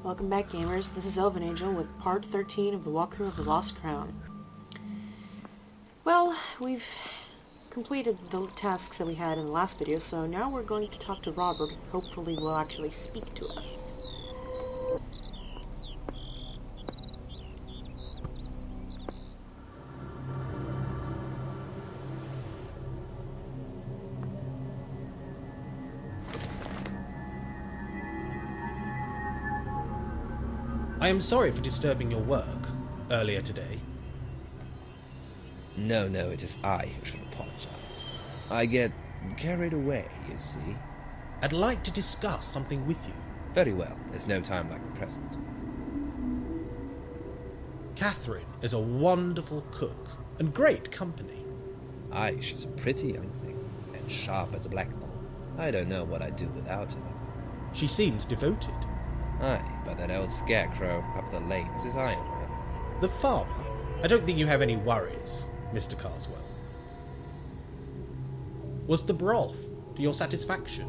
Welcome back, gamers. This is Elven Angel with part 13 of the walkthrough of the Lost Crown. Well, we've completed the tasks that we had in the last video, so now we're going to talk to Robert. Hopefully will actually speak to us. I am sorry for disturbing your work earlier today. No, it is I who should apologize. I get carried away, you see. I'd like to discuss something with you. Very well, there's no time like the present. Catherine is a wonderful cook and great company. Aye, she's a pretty young thing, and sharp as a blackthorn. I don't know what I'd do without her. She seems devoted. Aye, but that old scarecrow up the lane is his eye on her. The farmer? I don't think you have any worries, Mr. Carswell. Was the broth to your satisfaction?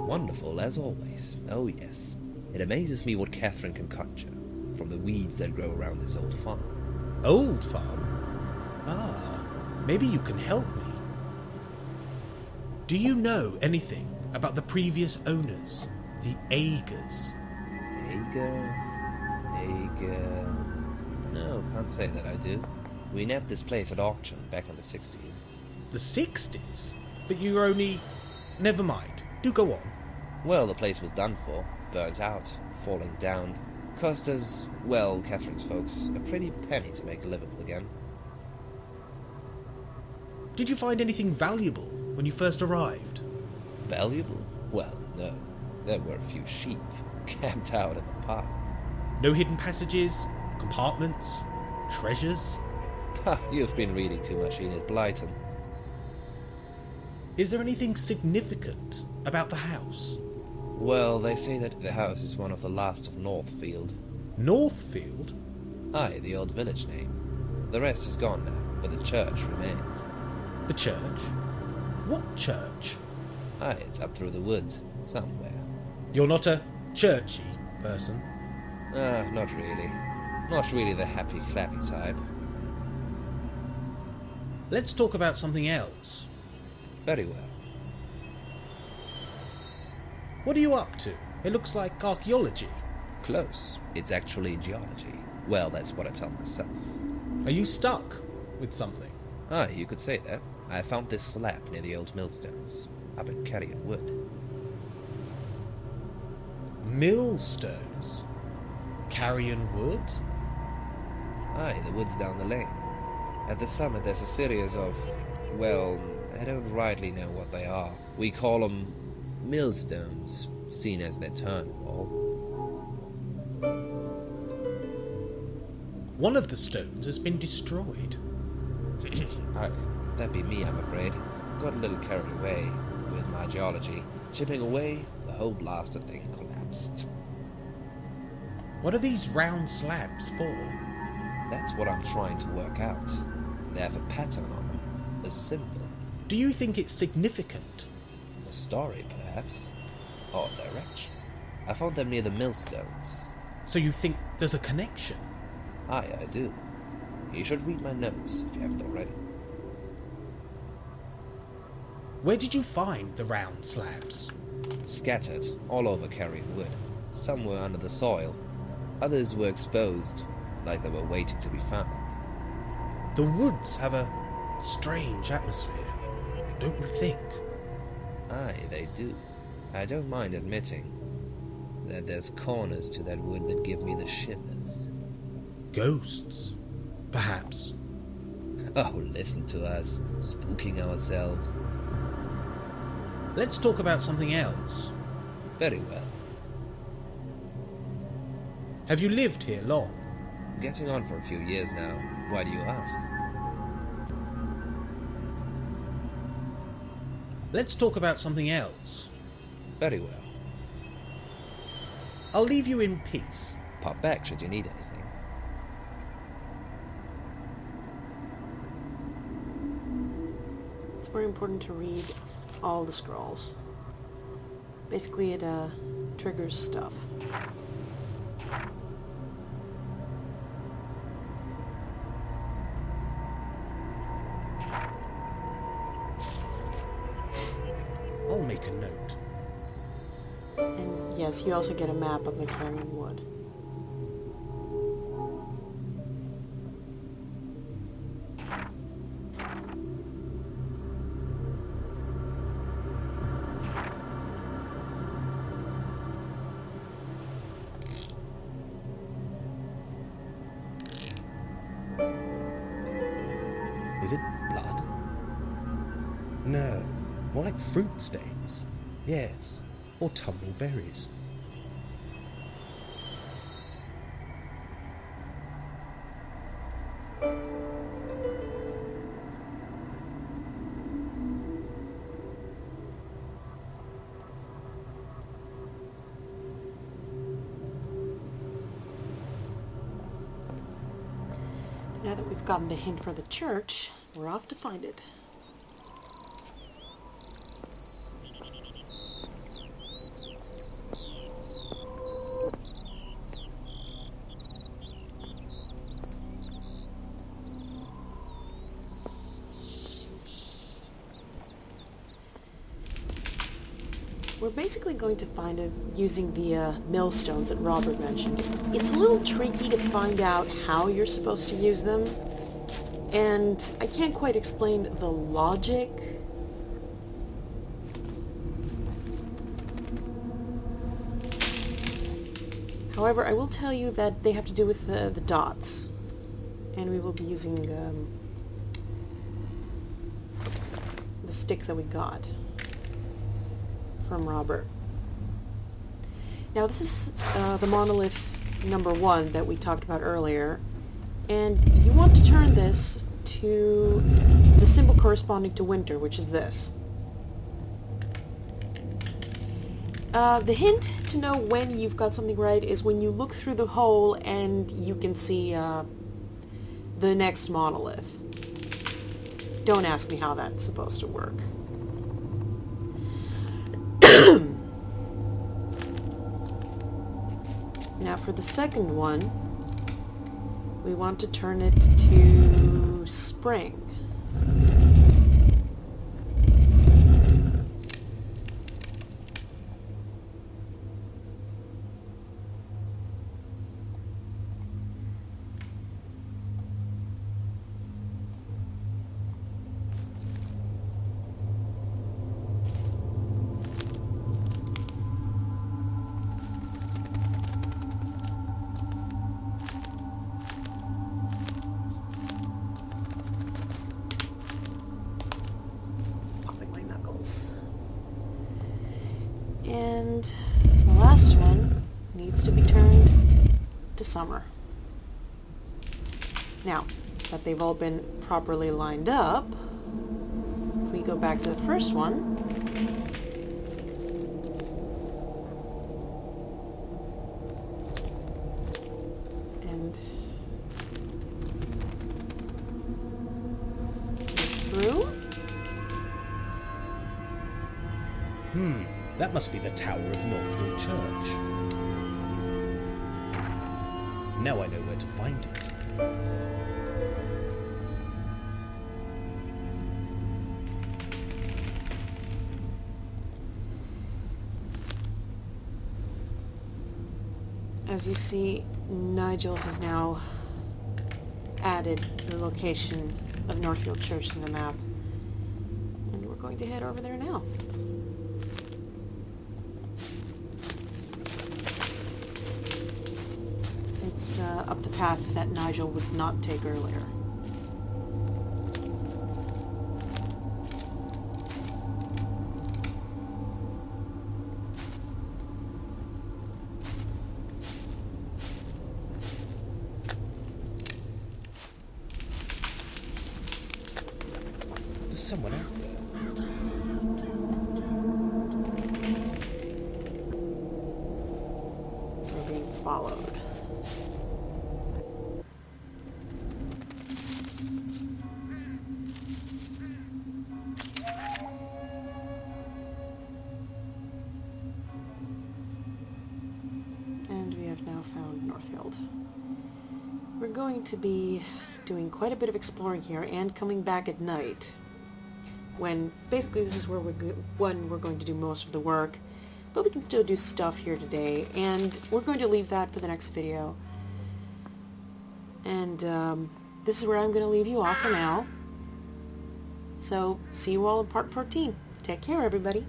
Wonderful, as always. Oh yes. It amazes me what Catherine can conjure from the weeds that grow around this old farm. Old farm? Ah, maybe you can help me. Do you know anything about the previous owners, the Agers? Ager... No, can't say that I do. We nabbed this place at auction back in the 60s. The 60s? But you were only... Never mind. Do go on. Well, the place was done for. Burnt out. Falling down. Cost us, well, Catherine's folks, a pretty penny to make it livable again. Did you find anything valuable when you first arrived? Valuable? Well, no. There were a few sheep camped out in the park. No hidden passages? Compartments? Treasures? Ha, you've been reading too much Enid Blyton. Is there anything significant about the house? Well, they say that the house is one of the last of Northfield. Northfield? Aye, the old village name. The rest is gone now, but the church remains. The church? What church? Aye, it's up through the woods, somewhere. You're not a churchy person? Not really. Not really the happy, clappy type. Let's talk about something else. Very well. What are you up to? It looks like archaeology. Close. It's actually geology. Well, that's what I tell myself. Are you stuck with something? Aye, you could say that. I found this slab near the old Millstones, up in Carrion Wood. Millstones? Carrion Wood? Aye, the woods down the lane. At the summit there's a series of, well, I don't rightly know what they are. We call them millstones, seen as their turn wall. One of the stones has been destroyed. Aye, that'd be me, I'm afraid. Got a little carried away with my geology. Chipping away, the whole blasted thing collapsed. What are these round slabs for? That's what I'm trying to work out. They have a pattern on them, a symbol. Do you think it's significant? A story, perhaps? Or direction. I found them near the millstones. So you think there's a connection? Aye, I do. You should read my notes if you haven't already. Where did you find the round slabs? Scattered all over Carrion Wood. Some were under the soil. Others were exposed, like they were waiting to be found. The woods have a strange atmosphere, don't you think? Aye, they do. I don't mind admitting that there's corners to that wood that give me the shivers. Ghosts, perhaps. Oh, listen to us, spooking ourselves. Let's talk about something else. Very well. Have you lived here long? Getting on for a few years now. Why do you ask? Let's talk about something else. Very well. I'll leave you in peace. Pop back should you need anything. It's very important to read all the scrolls. Basically, it triggers stuff. I'll make a note. And yes, you also get a map of the Carrying Wood. Is it blood? No, more like fruit stains. Yes, or tumble berries. Now that we've gotten the hint for the church, we're off to find it. We're basically going to find it using the millstones that Robert mentioned. It's a little tricky to find out how you're supposed to use them, and I can't quite explain the logic. However, I will tell you that they have to do with the dots, and we will be using the sticks that we got from Robert. Now this is the monolith number 1 that we talked about earlier, and you want to turn this to the symbol corresponding to winter, which is this. The hint to know when you've got something right is when you look through the hole and you can see the next monolith. Don't ask me how that's supposed to work. Now for the second one, we want to turn it to spring. And the last one needs to be turned to summer. Now that they've all been properly lined up, if we go back to the first one, and through. That must be the tower of Northfield Church. Now I know where to find it. As you see, Nigel has now added the location of Northfield Church to the map. And we're going to head over there now. It's up the path that Nigel would not take earlier. There's someone out there. We're being followed. And we have now found Northfield. We're going to be doing quite a bit of exploring here and coming back at night, when basically this is where we're going to do most of the work, but we can still do stuff here today, and we're going to leave that for the next video. And this is where I'm going to leave you off for now. So, see you all in part 14. Take care, everybody.